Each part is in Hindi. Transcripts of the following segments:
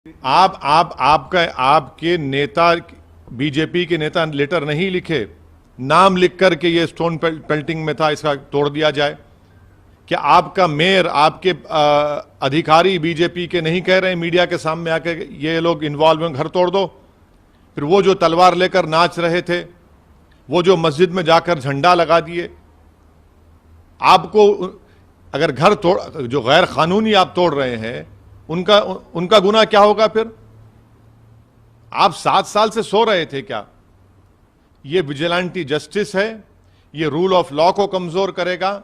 आपके नेता, बीजेपी के नेता लेटर नहीं लिखे, नाम लिख करके ये स्टोन पेल्टिंग में था, इसका तोड़ दिया जाए। क्या आपका मेयर, आपके अधिकारी बीजेपी के नहीं कह रहे हैं मीडिया के सामने आके ये लोग इन्वॉल्व हैं, घर तोड़ दो? फिर वो जो तलवार लेकर नाच रहे थे, वो जो मस्जिद में जाकर झंडा लगा दिए, आपको अगर घर तोड़, जो गैर कानूनी आप तोड़ रहे हैं, उनका गुनाह क्या होगा? फिर आप 7 साल से सो रहे थे क्या? ये विजिलेंटी जस्टिस है, ये रूल ऑफ लॉ को कमजोर करेगा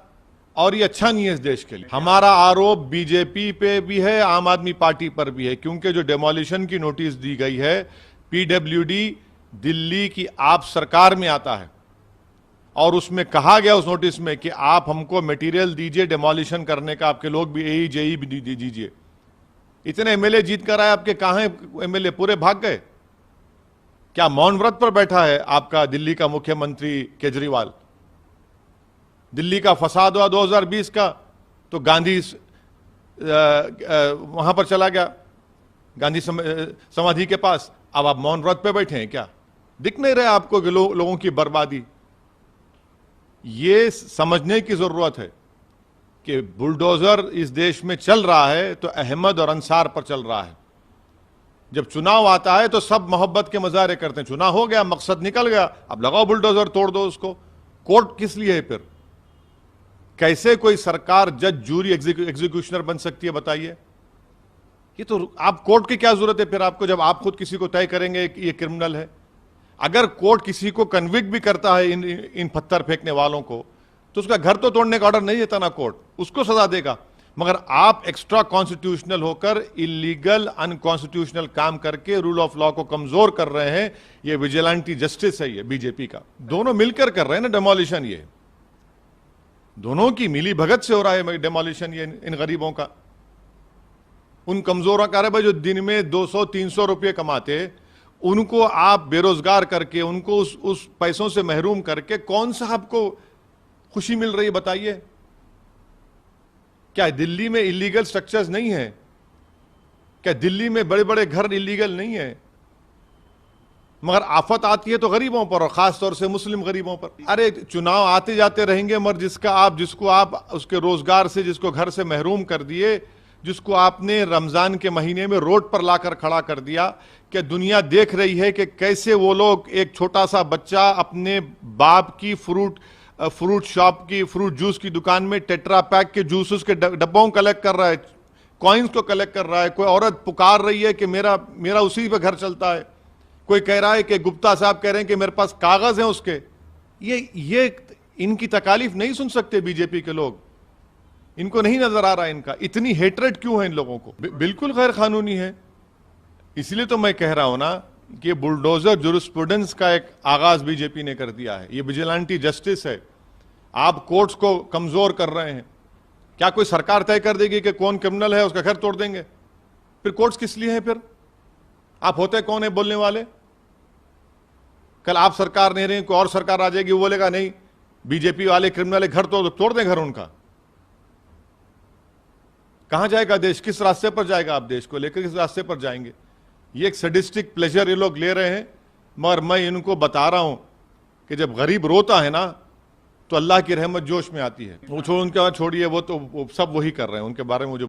और ये अच्छा नहीं है इस देश के लिए। हमारा आरोप बीजेपी पे भी है, आम आदमी पार्टी पर भी है, क्योंकि जो डेमोलिशन की नोटिस दी गई है, पीडब्ल्यूडी दिल्ली की आप सरकार में आता है और उसमें कहा गया उस नोटिस में कि आप हमको मटेरियल दीजिए डेमोलिशन करने का, आपके लोग भी एई जेई भी दीजिए। इतने एमएलए जीत कर आए आपके, कहां एमएलए? पूरे भाग गए। क्या मौन व्रत पर बैठा है आपका दिल्ली का मुख्यमंत्री केजरीवाल? दिल्ली का फसाद हुआ 2020 का, तो गांधी वहां पर चला गया, गांधी समाधि के पास। अब आप मौन व्रत पे बैठे हैं क्या? दिख नहीं रहे आपको कि लोगों की बर्बादी? ये समझने की जरूरत है कि बुलडोजर इस देश में चल रहा है तो अहमद और अंसार पर चल रहा है। जब चुनाव आता है तो सब मोहब्बत के मजारे करते हैं, चुनाव हो गया, मकसद निकल गया, अब लगाओ बुलडोजर, तोड़ दो उसको। कोर्ट किस लिए है फिर? कैसे कोई सरकार जज, जूरी, एग्जीक्यूशनर बन सकती है बताइए? ये तो आप कोर्ट की क्या जरूरत है फिर आपको, जब आप खुद किसी को तय करेंगे कि ये क्रिमिनल है? अगर कोर्ट किसी को कन्विक्ट भी करता है इन पत्थर फेंकने वालों को, तो उसका घर तो तोड़ने का ऑर्डर नहीं देता ना कोर्ट, उसको सजा देगा। मगर आप एक्स्ट्रा कॉन्स्टिट्यूशनल होकर इलीगल, अनकॉन्स्टिट्यूशनल काम करके रूल ऑफ लॉ को कमजोर कर रहे हैं। ये विजिलेंटी जस्टिस है, ये बीजेपी का। दोनों मिलकर कर रहे हैं ना डेमोलिशन, ये दोनों की मिली भगत से हो रहा है डेमोलिशन, ये इन गरीबों का, उन कमजोरों का। भाई जो दिन में 200-300 रुपये कमाते, उनको आप बेरोजगार करके, उनको उस पैसों से महरूम करके कौन सा आपको खुशी मिल रही है बताइए? क्या दिल्ली में इलीगल स्ट्रक्चर्स नहीं है? क्या दिल्ली में बड़े बड़े घर इलीगल नहीं है? मगर आफत आती है तो गरीबों पर, और खास तौर से मुस्लिम गरीबों पर। अरे चुनाव आते जाते रहेंगे, मगर जिसको आप उसके रोजगार से, जिसको घर से महरूम कर दिए, जिसको आपने रमजान के महीने में रोड पर लाकर खड़ा कर दिया, कि दुनिया देख रही है कि कैसे वो लोग, एक छोटा सा बच्चा अपने बाप की फ्रूट शॉप की, फ्रूट जूस की दुकान में टेट्रा पैक के जूसेस के डब्बों कलेक्ट कर रहा है, कॉइन्स को कलेक्ट कर रहा है। कोई औरत पुकार रही है कि मेरा उसी पे घर चलता है। कोई कह रहा है कि गुप्ता साहब कह रहे हैं कि मेरे पास कागज हैं उसके। ये इनकी तकालीफ नहीं सुन सकते बीजेपी के लोग? इनको नहीं नजर आ रहा है इनका? इतनी हेट्रेड क्यों है इन लोगों को? बिल्कुल गैर कानूनी है। इसलिए तो मैं कह रहा हूं ना कि बुलडोजर जुरिस्प्रूडेंस का एक आगाज बीजेपी ने कर दिया है। ये विजिलेंटी जस्टिस है, आप कोर्ट्स को कमजोर कर रहे हैं। क्या कोई सरकार तय कर देगी कि कौन क्रिमिनल है, उसका घर तोड़ देंगे? फिर कोर्ट्स किस लिए हैं? फिर आप होते कौन है बोलने वाले? कल आप सरकार नहीं रहे, कोई और सरकार आ जाएगी, वो बोलेगा नहीं बीजेपी वाले क्रिमिनल है, घर तोड़ दें घर उनका। कहां जाएगा देश? किस रास्ते पर जाएगा? आप देश को लेकर किस रास्ते पर जाएंगे? ये एक सैडिस्टिक प्लेजर ये लोग ले रहे हैं। मगर मैं इनको बता रहा हूं कि जब गरीब रोता है ना, तो अल्लाह की रहमत जोश में आती है। वो उनके बाद छोड़िए, वो तो सब वही कर रहे हैं, उनके बारे में मुझे